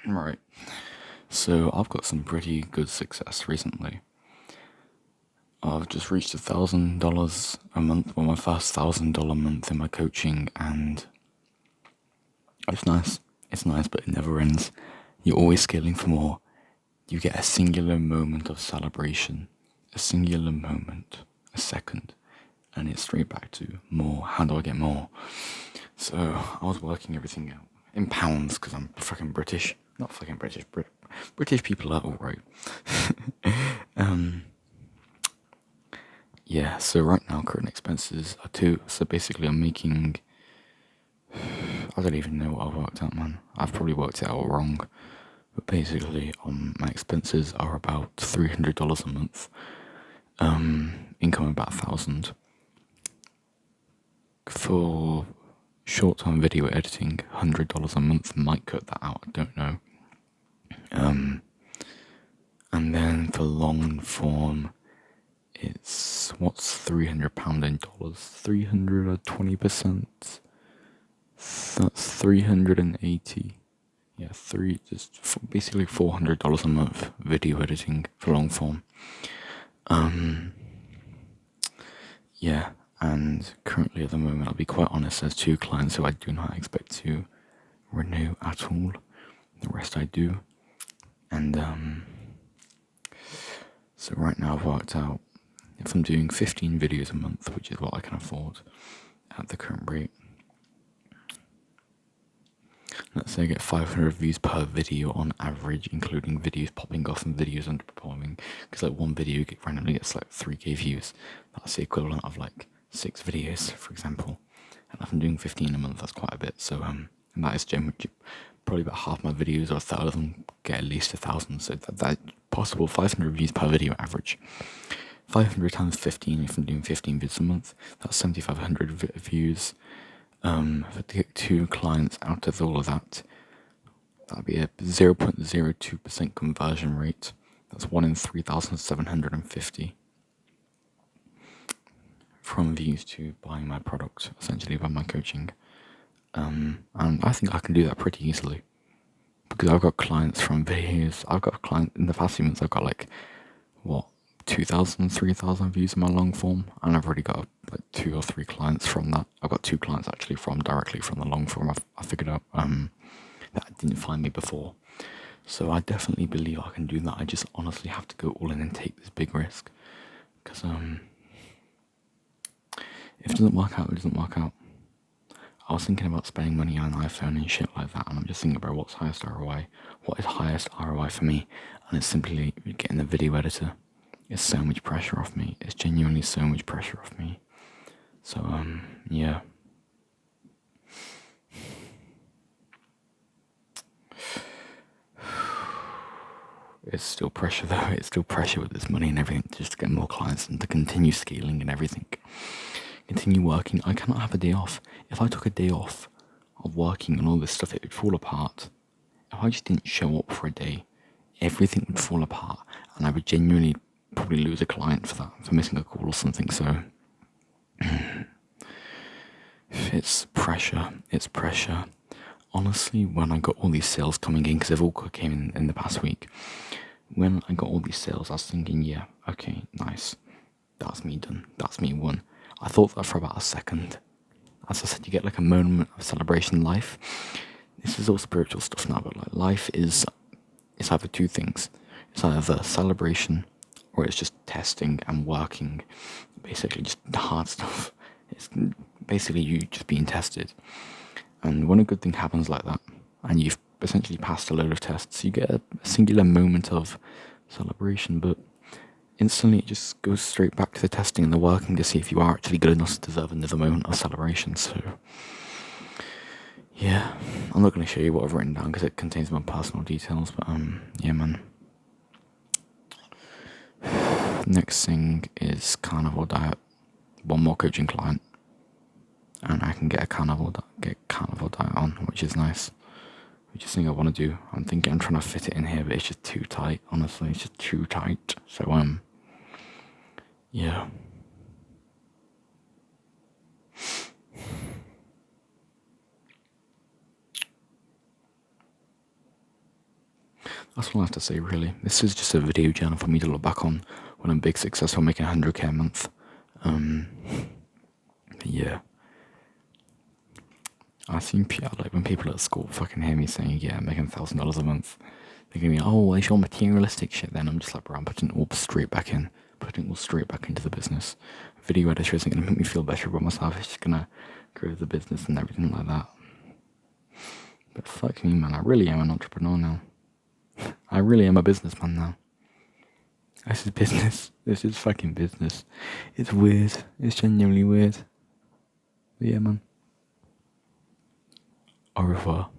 Right. So I've got some pretty good success recently. I've just reached $1,000 a month, well, my first $1,000 month in my coaching, and it's nice. It's nice, but it never ends. You're always scaling for more. You get a singular moment of celebration, a singular moment, a second, and it's straight back to more. How do I get more? So I was working everything out in pounds because I'm fucking British. Not fucking British. British people are alright. Yeah. So right now, current expenses are two. So basically, I'm making. I don't even know what I've worked out, man. I've probably worked it out wrong. But basically, my expenses are about $300 a month. Income about 1,000. For short-term video editing, $100 a month. Might cut that out. I don't know. And then for long form, it's what's £300 in dollars? 300 or 20%. That's 380. Yeah, basically $400 a month video editing for long form. Yeah, and currently at the moment, I'll be quite honest, there's two clients who I do not expect to renew at all. The rest I do. And so right now I've worked out if I'm doing 15 videos a month, which is what I can afford at the current rate. Let's say I get 500 views per video on average, including videos popping off and videos underperforming. Because like one video randomly gets like 3k views. That's the equivalent of like 6 videos, for example. And if I'm doing 15 a month, that's quite a bit. So and that is generally probably about half my videos, or a third of them get at least 1,000. So that's possible 500 views per video average. 500 times 15, if I'm doing 15 vids a month, that's 7,500 views. If I take 2 clients out of all of that, that'd be a 0.02% conversion rate. That's 1 in 3,750 from views to buying my product, essentially by my coaching. And I think I can do that pretty easily because I've got clients from videos. I've got clients in the past few months. I've got 2,000, 3,000 views in my long form, and I've already got like 2 or 3 clients from that. I've got 2 clients actually directly from the long form. I figured out that didn't find me before, so I definitely believe I can do that. I just honestly have to go all in and take this big risk, because if it doesn't work out, it doesn't work out. I was thinking about spending money on an iPhone and shit like that, and I'm just thinking about what's highest ROI. What is highest ROI for me? And it's simply getting a video editor. It's so much pressure off me. It's genuinely so much pressure off me. So, yeah. It's still pressure though. It's still pressure with this money and everything, just to get more clients and to continue scaling and everything. Continue working. I cannot have a day off. If I took a day off of working and all this stuff, it would fall apart. If I just didn't show up for a day, everything would fall apart, and I would genuinely probably lose a client for that, for missing a call or something. So it's pressure. It's pressure. Honestly, when I got all these sales coming in, because they've all came in the past week, when I got all these sales, I was thinking, yeah, okay, nice. That's me done. That's me won. I thought that for about a second. As I said, you get like a moment of celebration in life. This is all spiritual stuff now, but like life is, it's either two things. It's either celebration or it's just testing and working. Basically just the hard stuff. It's basically you just being tested. And when a good thing happens like that, and you've essentially passed a load of tests, you get a singular moment of celebration, but instantly it just goes straight back to the testing and the working to see if you are actually good enough to deserve another moment of celebration. So, yeah, I'm not going to show you what I've written down because it contains my personal details, but yeah, man. Next thing is carnivore diet. One more coaching client, and I can get a carnivore diet on, which is nice. Which is something I want to do. I'm trying to fit it in here, but it's just too tight. Honestly, it's just too tight. So yeah. That's all I have to say, really. This is just a video journal for me to look back on when I'm big successful, making 100k a month. Yeah. I think like when people at school fucking hear me saying, yeah, I'm making $1,000 a month, they're gonna be, oh, it's your materialistic shit. Then I'm just like, bro, I'm putting it all straight back in, putting it all straight back into the business. Video editor isn't gonna make me feel better about myself. It's just gonna grow the business and everything like that. But fuck me, man, I really am an entrepreneur now. I really am a businessman now. This is business. This is fucking business. It's weird. It's genuinely weird. But yeah, man. Au revoir.